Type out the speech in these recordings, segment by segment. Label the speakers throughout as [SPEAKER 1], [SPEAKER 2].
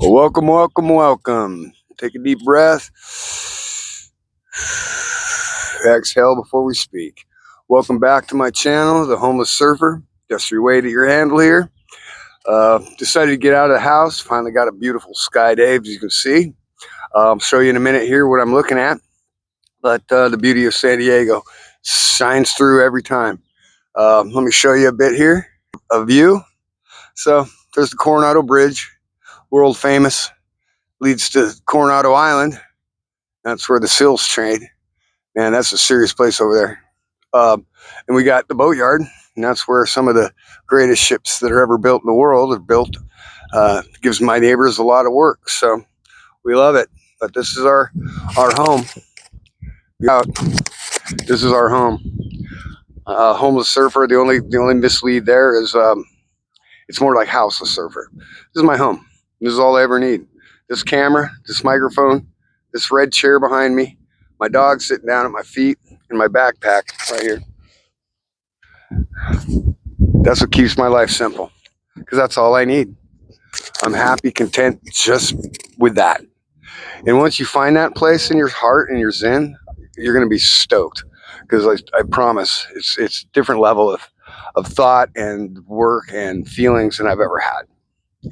[SPEAKER 1] Well, welcome, welcome, welcome. Take a deep breath. Exhale before we speak. Welcome back to my channel, The Homeless Surfer. Just your way to your handle here. Decided to get out of the house. Finally got a beautiful sky day, as you can see. I'll show you in a minute here what I'm looking at. But the beauty of San Diego shines through every time. Let me show you a bit here, a view. So there's the Coronado Bridge, world famous. Leads to Coronado Island. That's where the seals trade. Man, that's a serious place over there. And we got the boatyard, and that's where some of the greatest ships that are ever built in the world are built. Gives my neighbors a lot of work, so we love it. But this is our home. This is our home. Homeless surfer. The only mislead there is it's more like houseless surfer. This is my home. This is all I ever need. This camera, this microphone, this red chair behind me, my dog sitting down at my feet, and my backpack right here. That's what keeps my life simple, because that's all I need. I'm happy, content just with that. And once you find that place in your heart and your zen, you're going to be stoked, because I promise it's a different level of thought and work and feelings than I've ever had.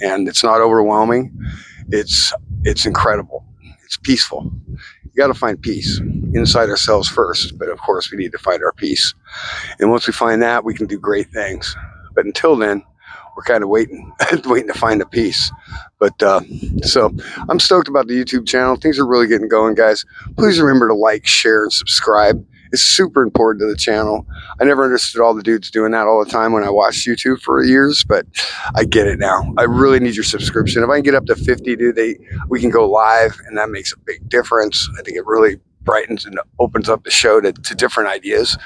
[SPEAKER 1] And it's not overwhelming. It's incredible. It's peaceful. You got to find peace inside ourselves first, but of course we need to find our peace. And once we find that, we can do great things. But until then, we're kind of waiting to find the peace. But so I'm stoked about the YouTube channel. Things are really getting going, guys. Please remember to like, share, and subscribe. It's super important to the channel. I never understood all the dudes doing that all the time when I watched YouTube for years, but I get it now. I really need your subscription. If I can get up to 50, dude, we can go live, and that makes a big difference. I think it really brightens and opens up the show to different ideas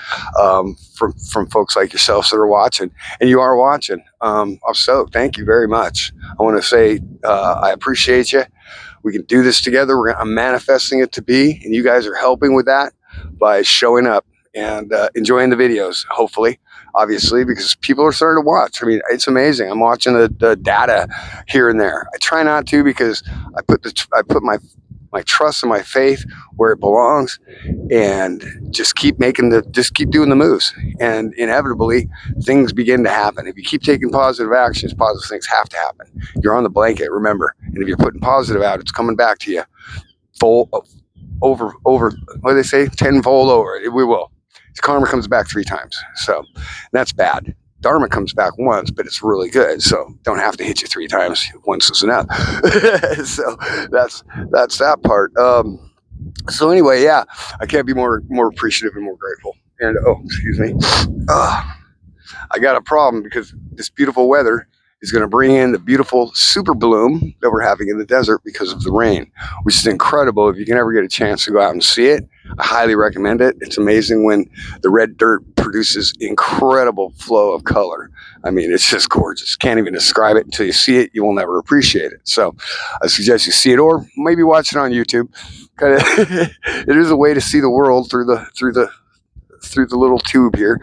[SPEAKER 1] from folks like yourselves that are watching, and you are watching. I'm stoked. Thank you very much. I want to say I appreciate you. We can do this together. I'm manifesting it to be, and you guys are helping with that by showing up and enjoying the videos, hopefully, obviously, because people are starting to watch. I mean, it's amazing. I'm watching the data here and there. I try not to, because I put my trust and my faith where it belongs, and just keep doing the moves, and inevitably things begin to happen. If you keep taking positive actions, positive things have to happen. You're on the blanket, remember, and if you're putting positive out, it's coming back to you full over what do they say, tenfold over. We will. Karma comes back 3 times, so that's bad. Dharma comes back once, but it's really good. So don't have to hit you 3 times. Once is enough. So that's that part. So anyway, yeah, I can't be more appreciative and more grateful. And excuse me, I got a problem, because this beautiful weather is going to bring in the beautiful super bloom that we're having in the desert because of the rain, which is incredible. If you can ever get a chance to go out and see it, I highly recommend it. It's amazing when the red dirt produces incredible flow of color. I mean, it's just gorgeous. Can't even describe it. Until you see it, you will never appreciate it. So I suggest you see it, or maybe watch it on YouTube. Kind of, it is a way to see the world through the little tube here,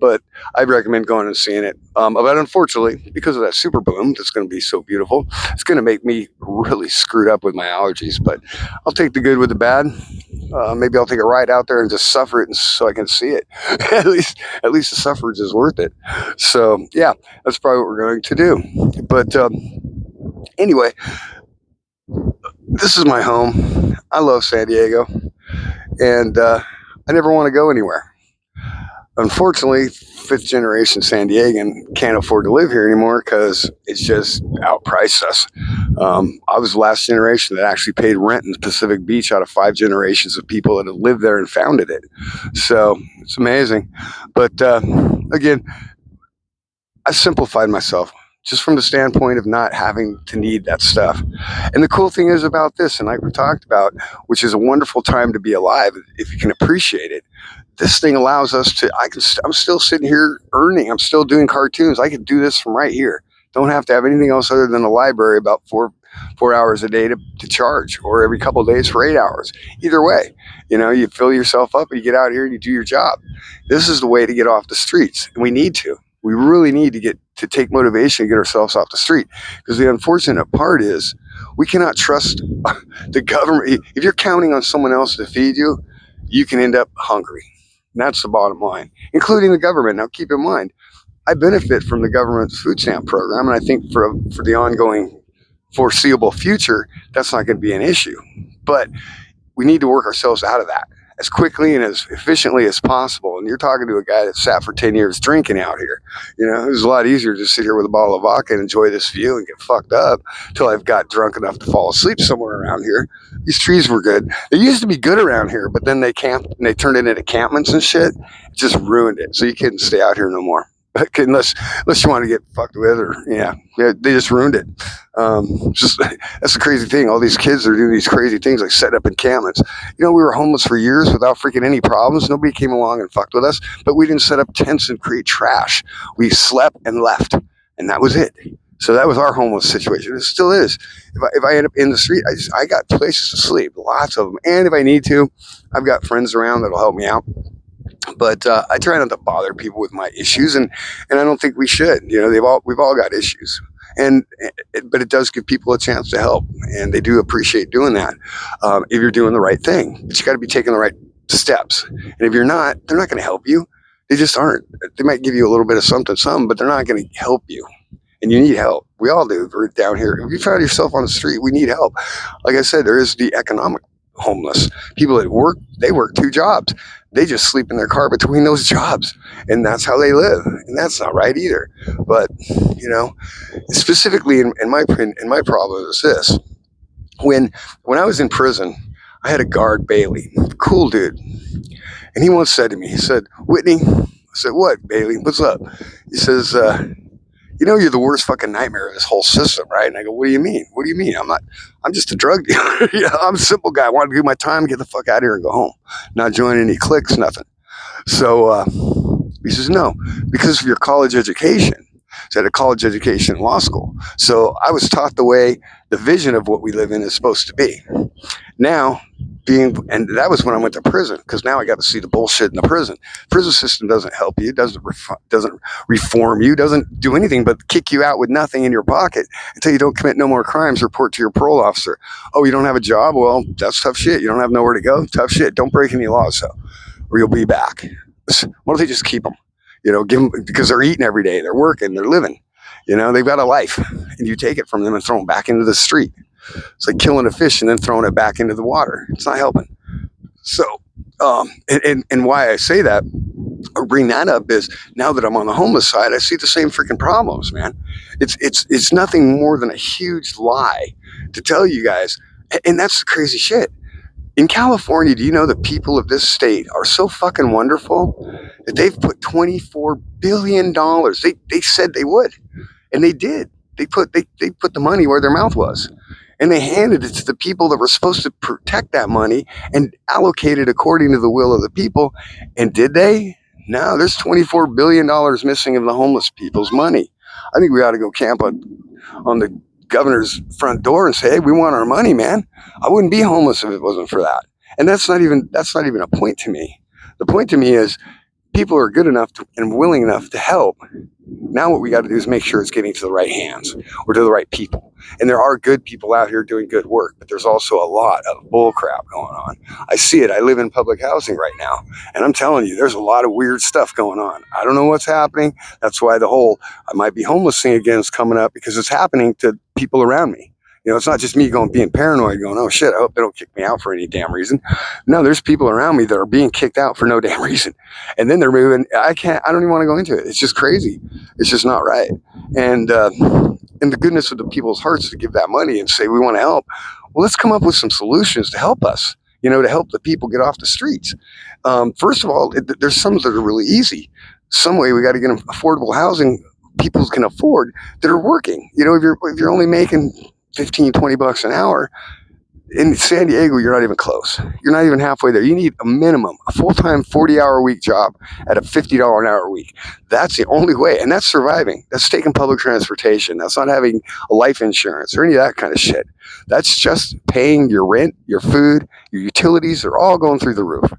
[SPEAKER 1] but I'd recommend going and seeing it. But unfortunately, because of that super bloom that's going to be so beautiful, it's going to make me really screwed up with my allergies. But I'll take the good with the bad. Maybe I'll take a ride out there and just suffer it, so I can see it. at least the suffrage is worth it. So yeah, that's probably what we're going to do. But anyway, this is my home. I love San Diego, and I never want to go anywhere. Unfortunately, 5th generation San Diegan can't afford to live here anymore, because it's just outpriced us. I was the last generation that actually paid rent in Pacific Beach out of 5 generations of people that have lived there and founded it. So it's amazing. But again, I've simplified myself, just from the standpoint of not having to need that stuff. And the cool thing is about this, and like we talked about, which is a wonderful time to be alive if you can appreciate it, this thing allows us to, I'm still sitting here earning, I'm still doing cartoons. I could do this from right here. Don't have to have anything else other than a library about 4 hours a day to charge, or every couple of days for 8 hours. Either way, you fill yourself up and you get out here and you do your job. This is the way to get off the streets. And we need to. We really need to get to take motivation and get ourselves off the street. Because the unfortunate part is we cannot trust the government. If you're counting on someone else to feed you, you can end up hungry. And that's the bottom line, including the government. Now, keep in mind, I benefit from the government's food stamp program, and I think for the ongoing foreseeable future, that's not going to be an issue. But we need to work ourselves out of that as quickly and as efficiently as possible. And you're talking to a guy that sat for 10 years drinking out here. You know, it was a lot easier to sit here with a bottle of vodka and enjoy this view and get fucked up till I've got drunk enough to fall asleep somewhere around here. These trees were good. They used to be good around here, but then they camped and they turned it into encampments and shit. It just ruined it. So you couldn't stay out here no more. Unless you want to get fucked with, or they just ruined it. Just that's the crazy thing. All these kids are doing these crazy things like set up encampments. You know, we were homeless for years without freaking any problems. Nobody came along and fucked with us, but we didn't set up tents and create trash. We slept and left, and that was it. So that was our homeless situation. It still is. If I end up in the street, I got places to sleep, lots of them, and if I need to, I've got friends around that'll help me out. But I try not to bother people with my issues, and I don't think we should. You know, we've all got issues, but it does give people a chance to help, and they do appreciate doing that if you're doing the right thing. But you got to be taking the right steps, and if you're not, they're not going to help you. They just aren't. They might give you a little bit of something, but they're not going to help you. And you need help. We all do. We're down here. If you find yourself on the street, we need help. Like I said, there is the economic homeless. People that work, they work 2 jobs. They just sleep in their car between those jobs, and that's how they live. And that's not right either. But you know, specifically in my problem is this: when I was in prison, I had a guard, Bailey, cool dude, and he once said to me, he said, "Whitney," I said, "What, Bailey? What's up?" He says, "You know, you're the worst fucking nightmare of this whole system, right?" And I go, "What do you mean? What do you mean? I'm just a drug dealer. You know, I'm a simple guy. I want to do my time, get the fuck out of here and go home. Not join any cliques, nothing." So he says, "No, because of your college education." So I had a college education in law school. So I was taught the vision of what we live in is supposed to be. Now, and that was when I went to prison, because now I got to see the bullshit in the prison. Prison system doesn't help you, doesn't reform you, doesn't do anything but kick you out with nothing in your pocket until you don't commit no more crimes. Report to your parole officer. Oh, you don't have a job? Well, that's tough shit. You don't have nowhere to go? Tough shit. Don't break any laws, so, or you'll be back. Why don't they just keep them? You know, give them, because they're eating every day, they're working, they're living. You know, they've got a life, and you take it from them and throw them back into the street. It's like killing a fish and then throwing it back into the water. It's not helping. So, and why I say that or bring that up is now that I'm on the homeless side, I see the same freaking problems, man. It's nothing more than a huge lie to tell you guys, and that's the crazy shit. In California, do you know the people of this state are so fucking wonderful that they've put $24 billion. They said they would, and they did. They put the money where their mouth was. And they handed it to the people that were supposed to protect that money and allocate it according to the will of the people. And did they? No, there's $24 billion missing of the homeless people's money. I think we ought to go camp on the governor's front door and say, "Hey, we want our money, man." I wouldn't be homeless if it wasn't for that. And that's not even a point to me. The point to me is people are good enough and willing enough to help. Now what we got to do is make sure it's getting to the right hands or to the right people. And there are good people out here doing good work, but there's also a lot of bull crap going on. I see it. I live in public housing right now, and I'm telling you, there's a lot of weird stuff going on. I don't know what's happening. That's why the whole "I might be homeless" thing again is coming up, because it's happening to people around me. You know, it's not just me being paranoid, going, "Oh shit, I hope they don't kick me out for any damn reason." No, there's people around me that are being kicked out for no damn reason. And then they're moving. I don't even want to go into it. It's just crazy. It's just not right. And the goodness of the people's hearts to give that money and say, "We want to help." Well, let's come up with some solutions to help us, you know, to help the people get off the streets. First of all, there's some that are really easy. Some way we got to get them affordable housing people can afford that are working. You know, if you're only making 15, 20 bucks an hour, in San Diego, you're not even close. You're not even halfway there. You need a minimum, a full-time 40-hour-a-week job at a $50 an hour a week. That's the only way. And that's surviving. That's taking public transportation. That's not having a life insurance or any of that kind of shit. That's just paying your rent, your food, your utilities are all going through the roof.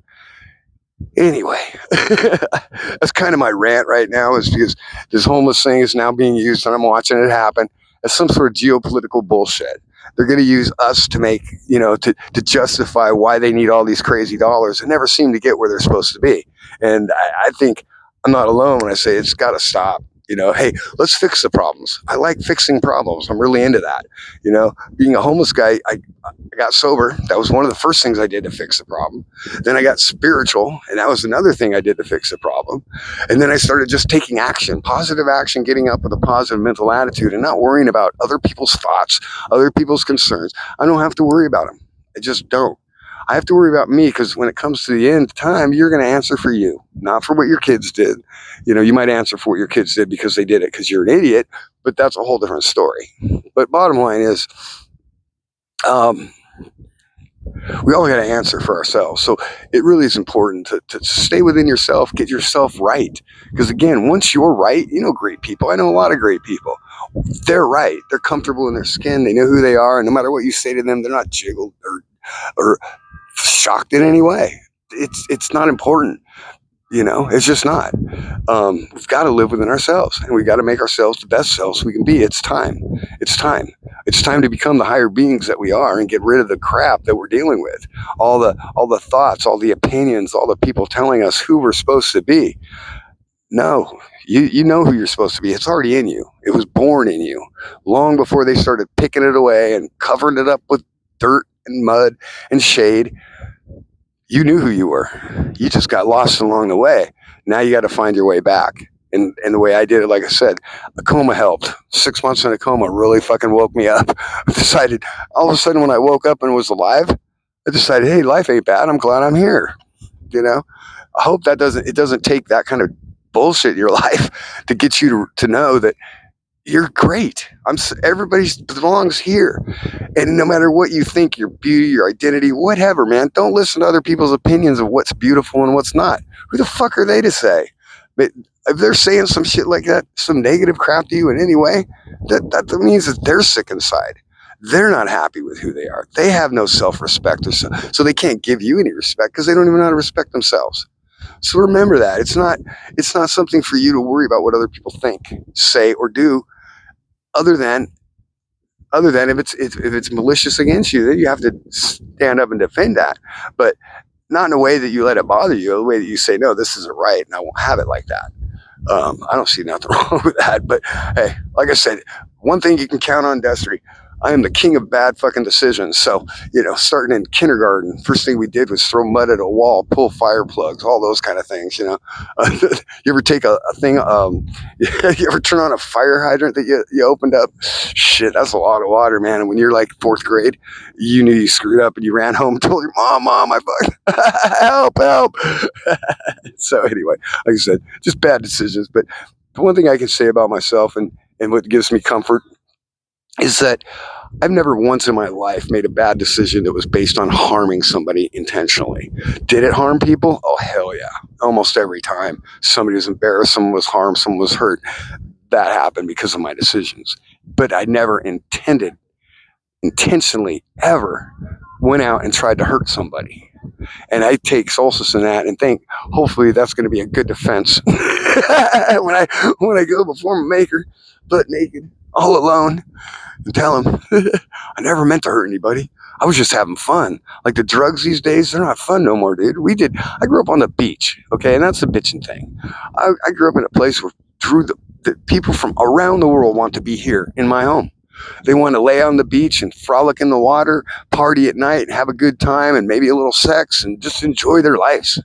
[SPEAKER 1] Anyway, that's kind of my rant right now, is because this homeless thing is now being used, and I'm watching it happen as some sort of geopolitical bullshit. They're going to use us to make, to justify why they need all these crazy dollars and never seem to get where they're supposed to be. And I think I'm not alone when I say it's got to stop. Hey, let's fix the problems. I like fixing problems. I'm really into that. Being a homeless guy, I got sober. That was one of the first things I did to fix the problem. Then I got spiritual, and that was another thing I did to fix the problem. And then I started just taking action, positive action, getting up with a positive mental attitude and not worrying about other people's thoughts, other people's concerns. I don't have to worry about them. I just don't. I have to worry about me, because when it comes to the end of time, you're going to answer for you, not for what your kids did. You might answer for what your kids did because they did it because you're an idiot, but that's a whole different story. But bottom line is, um, we all got to answer for ourselves. So it really is important to stay within yourself, get yourself right. Because again, once you're right, great people. I know a lot of great people. They're right. They're comfortable in their skin. They know who they are. And no matter what you say to them, they're not jiggled or shocked in any way. It's not important. It's just not. We've got to live within ourselves, and we've got to make ourselves the best selves we can be. It's time. It's time. It's time to become the higher beings that we are and get rid of the crap that we're dealing with. All the thoughts, all the opinions, all the people telling us who we're supposed to be. No, you know who you're supposed to be. It's already in you. It was born in you long before they started picking it away and covering it up with dirt and mud and shade. You knew who you were. You just got lost along the way. Now you got to find your way back. And the way I did it, like I said, a coma helped. 6 months in a coma really fucking woke me up. I decided, all of a sudden, when I woke up and was alive, I decided, hey, life ain't bad. I'm glad I'm here. I hope it doesn't take that kind of bullshit in your life to get you to know that you're great. Everybody belongs here. And no matter what you think, your beauty, your identity, whatever, man, don't listen to other people's opinions of what's beautiful and what's not. Who the fuck are they to say? But if they're saying some shit like that, some negative crap to you in any way, that means that they're sick inside. They're not happy with who they are. They have no self-respect, so they can't give you any respect because they don't even know how to respect themselves. So remember that it's not something for you to worry about what other people think, say, or do, other than if it's malicious against you, then you have to stand up and defend that. But not in a way that you let it bother you, the way that you say, no, this isn't right, and I won't have it like that. I don't see nothing wrong with that. But hey, like I said, one thing you can count on, Destry, I am the king of bad fucking decisions. So, starting in kindergarten, first thing we did was throw mud at a wall, pull fire plugs, all those kind of things, you ever take a thing, you ever turn on a fire hydrant that you opened up? Shit, that's a lot of water, man. And when you're like fourth grade, you knew you screwed up and you ran home and told your mom, I fucked, help. So anyway, like I said, just bad decisions. But the one thing I can say about myself and what gives me comfort is that I've never once in my life made a bad decision that was based on harming somebody intentionally. Did it harm people? Oh, hell yeah. Almost every time somebody was embarrassed, someone was harmed, someone was hurt, that happened because of my decisions. But I never intentionally ever went out and tried to hurt somebody. And I take solace in that and think, hopefully, that's going to be a good defense when I go before my maker, butt naked, all alone, and tell him I never meant to hurt anybody. I was just having fun. Like the drugs these days, they're not fun no more, dude. I grew up on the beach, okay, and that's the bitching thing. I grew up in a place where the people from around the world want to be here in my home. They want to lay on the beach and frolic in the water, party at night, and have a good time, and maybe a little sex, and just enjoy their lives.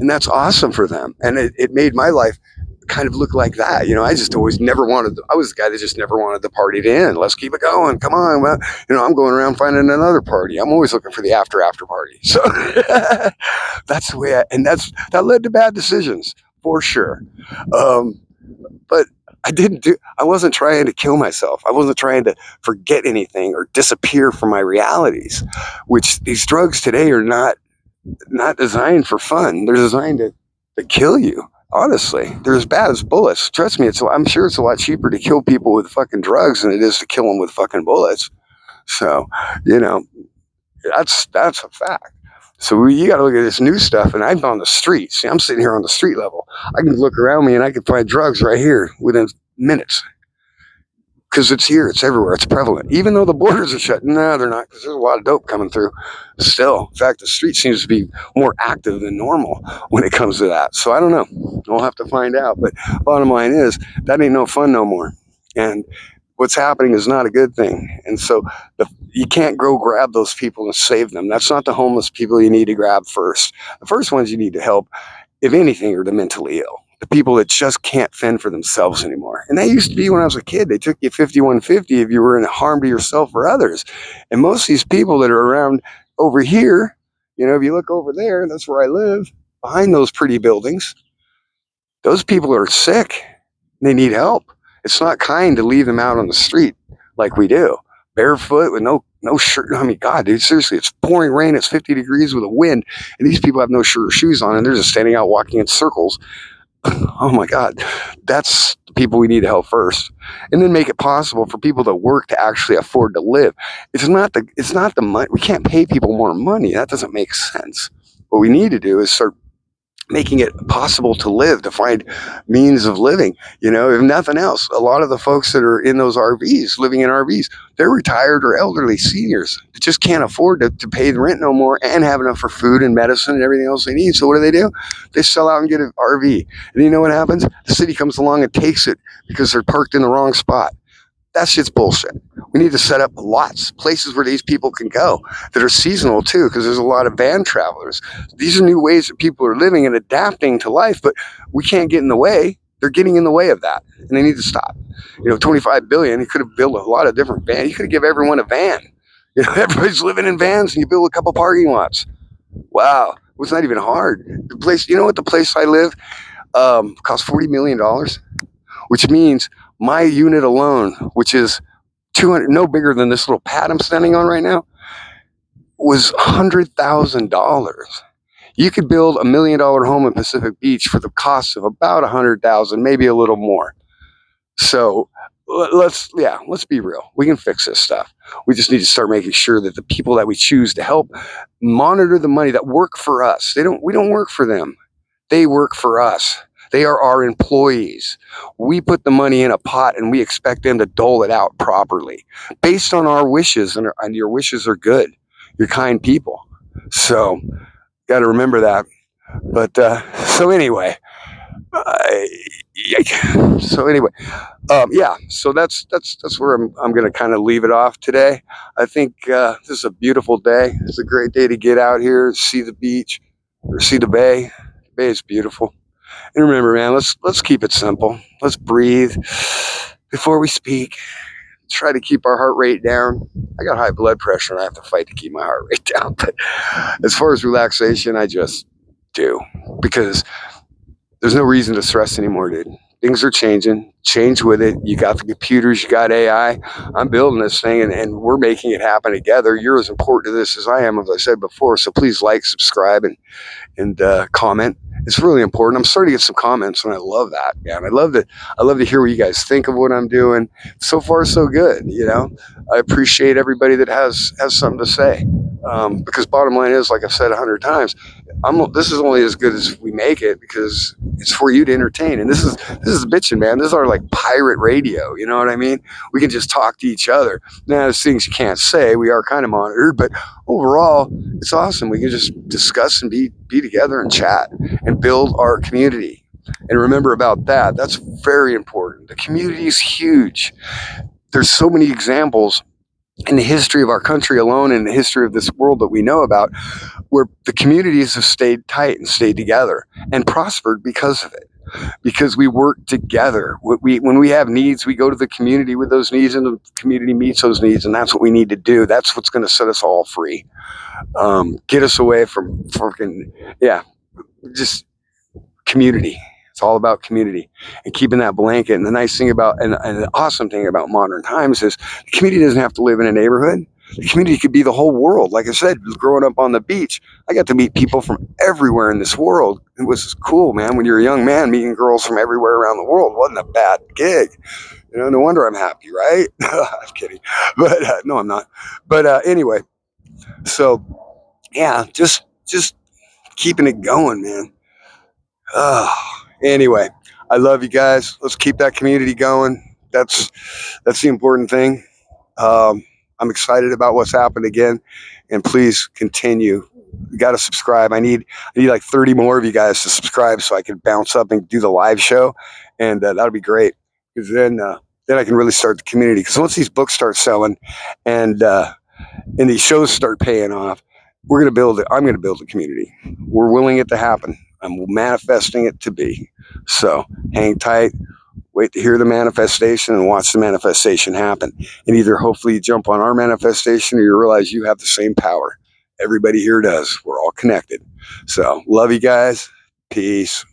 [SPEAKER 1] And that's awesome for them. And it made my life kind of look like that. I just always never wanted, I was the guy that just never wanted the party to end. Let's keep it going. Come on. Well, I'm going around finding another party. I'm always looking for the after party. So that's the way that led to bad decisions for sure. But I wasn't trying to kill myself. I wasn't trying to forget anything or disappear from my realities, which these drugs today are not designed for fun. They're designed to kill you. Honestly, they're as bad as bullets. Trust me, I'm sure it's a lot cheaper to kill people with fucking drugs than it is to kill them with fucking bullets. So, that's a fact. So you got to look at this new stuff, and I'm on the street. See, I'm sitting here on the street level. I can look around me and I can find drugs right here within minutes because it's here, it's everywhere, it's prevalent. Even though the borders are shut, no, they're not, because there's a lot of dope coming through. Still, in fact, the street seems to be more active than normal when it comes to that. So I don't know. We'll have to find out. But bottom line is, that ain't no fun no more. And what's happening is not a good thing. And so you can't go grab those people and save them. That's not the homeless people you need to grab first. The first ones you need to help, if anything, are the mentally ill. The people that just can't fend for themselves anymore. And that used to be when I was a kid. They took you 5150 if you were in harm to yourself or others. And most of these people that are around over here, if you look over there, that's where I live, behind those pretty buildings, those people are sick. They need help. It's not kind to leave them out on the street like we do, barefoot with no shirt. I mean, God, dude, seriously, it's pouring rain. It's 50 degrees with a wind, and these people have no shirt or shoes on, and they're just standing out walking in circles. Oh my God, that's the people we need to help first, and then make it possible for people that work to actually afford to live. It's not the money. We can't pay people more money. That doesn't make sense. What we need to do is start making it possible to live, to find means of living. If nothing else, a lot of the folks that are in those RVs, living in RVs, they're retired or elderly seniors that just can't afford to pay the rent no more and have enough for food and medicine and everything else they need. So what do? They sell out and get an RV. And you know what happens? The city comes along and takes it because they're parked in the wrong spot. That shit's bullshit. We need to set up lots, places where these people can go that are seasonal too, because there's a lot of van travelers. These are new ways that people are living and adapting to life, but we can't get in the way. They're getting in the way of that, and they need to stop. 25 billion, you could have built a lot of different vans. You could have given everyone a van. Everybody's living in vans, and you build a couple parking lots. Wow, it's not even hard. The place, what the place I live cost $40 million, which means my unit alone, which is 200, no bigger than this little pad I'm standing on right now, was $100,000. You could build $1 million home in Pacific Beach for the cost of about $100,000, maybe a little more. So let's be real. We can fix this stuff. We just need to start making sure that the people that we choose to help monitor the money that work for us. We don't work for them. They work for us. They are our employees. We put the money in a pot and we expect them to dole it out properly based on our wishes, and your wishes are good. You're kind people. So, got to remember that. But, so anyway, so that's where I'm going to kind of leave it off today. I think this is a beautiful day. It's a great day to get out here, see the beach, or see the bay. The bay is beautiful. And remember, man, let's keep it simple. Let's breathe before we speak. Try to keep our heart rate down. I got high blood pressure and I have to fight to keep my heart rate down. But as far as relaxation, I just do, because there's no reason to stress anymore, dude. Things are changing. Change with it. You got the computers, you got AI. I'm building this thing, and we're making it happen together. You're as important to this as I am, as I said before. So please like, subscribe, and comment. It's really important. I'm starting to get some comments, and I love that, man. I love to hear what you guys think of what I'm doing. So far, so good. I appreciate everybody that has something to say, because bottom line is, like I've said 100 times, this is only as good as we make it, because it's for you to entertain. And this is bitching, man. This is our like pirate radio. You know what I mean? We can just talk to each other. Now, there's things you can't say. We are kind of monitored, but overall, it's awesome. We can just discuss and be together and chat and build our community. And remember about that. That's very important. The community is huge. There's so many examples in the history of our country alone, and the history of this world that we know about, where the communities have stayed tight and stayed together and prospered because of it. Because we work together. When we have needs, we go to the community with those needs, and the community meets those needs, and that's what we need to do. That's what's going to set us all free. Get us away from just community. It's all about community and keeping that blanket. And the nice thing about, and the awesome thing about modern times is the community doesn't have to live in a neighborhood. The community could be the whole world. Like I said, growing up on the beach, I got to meet people from everywhere in this world. It was cool, man. When you're a young man, meeting girls from everywhere around the world wasn't a bad gig. No wonder I'm happy, right? I'm kidding. But no, I'm not. But anyway, so yeah, just just keeping it going, man. Anyway, I love you guys. Let's keep that community going. That's the important thing. I'm excited about what's happened again, and please continue. You got to subscribe. I need like 30 more of you guys to subscribe so I can bounce up and do the live show, and that'll be great because then I can really start the community. Because once these books start selling, and these shows start paying off, we're gonna build it. I'm gonna build a community. We're willing it to happen. I'm manifesting it to be. So hang tight. Wait to hear the manifestation and watch the manifestation happen. And either hopefully you jump on our manifestation or you realize you have the same power. Everybody here does. We're all connected. So love you guys. Peace.